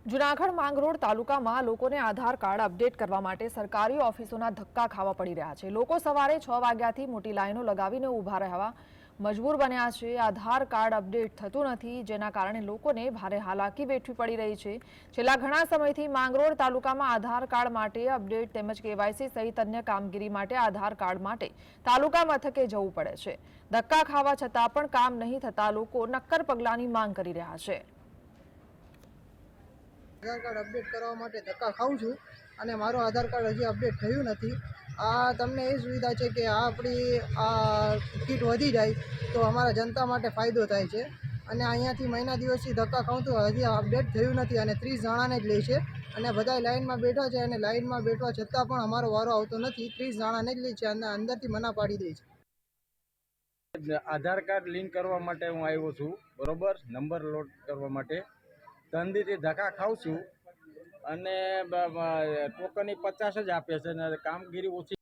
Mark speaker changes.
Speaker 1: જૂનાગઢ માંગરોળ તાલુકામાં લોકોને આધાર card update કરવા માટે સરકારી ઓફિસોના ધક્કા ખાવા પડી રહ્યા છે। લોકો સવારે 6 વાગ્યાથી મોટી લાઈનો લગાવીને ઊભા રહેવા મજબૂર બન્યા છે। આધાર કાર્ડ અપડેટ થતું નથી, જેના કારણે લોકોને ભારે હાલાકી વેઠવી પડી રહી છે। છેલ્લા ઘણા સમયથી માંગરોળ તાલુકામાં આધાર કાર્ડ માટે અપડેટ તેમજ કેવાયસી સહિત અન્ય કામગીરી માટે આધાર કાર્ડ માટે તાલુકા મથકે જવું પડે છે। ધક્કા ખાવા છતાં પણ કામ નહીં થતા લોકો નક્કર પગલાંની માંગ કરી રહ્યા છે।
Speaker 2: आधार कार्ड अपडेट करवा माटे धक्का खाऊं छूं अने मारो आधार कार्ड हजी अपडेट थयुं नथी। आ तमने ए सुविधा छे के आपणी आ किट वधी जाय तो अमारा जनता माटे फायदो थाय छे अने अहींयाथी महीना दिवसथी धक्का खाऊं तो हजी अपडेट थयुं नथी अने 30 जणाने ज ले छे अने बधाय लाइनमां बेठा छे अने लाइनमां बेठवा छतां पण अमारो वारो आवतो नथी। 30 जणाने ज ले छे अने अंदरथी मना पाडी दे छे।
Speaker 3: आधार कार्ड लिंक करवा माटे हूँ आव्यो छूं, बरोबर नंबर लोड करवा माटे तंदीथी धक्का खाऊं छूं अने टोकन 50 ज आपे छे अने कामगीरी ओછી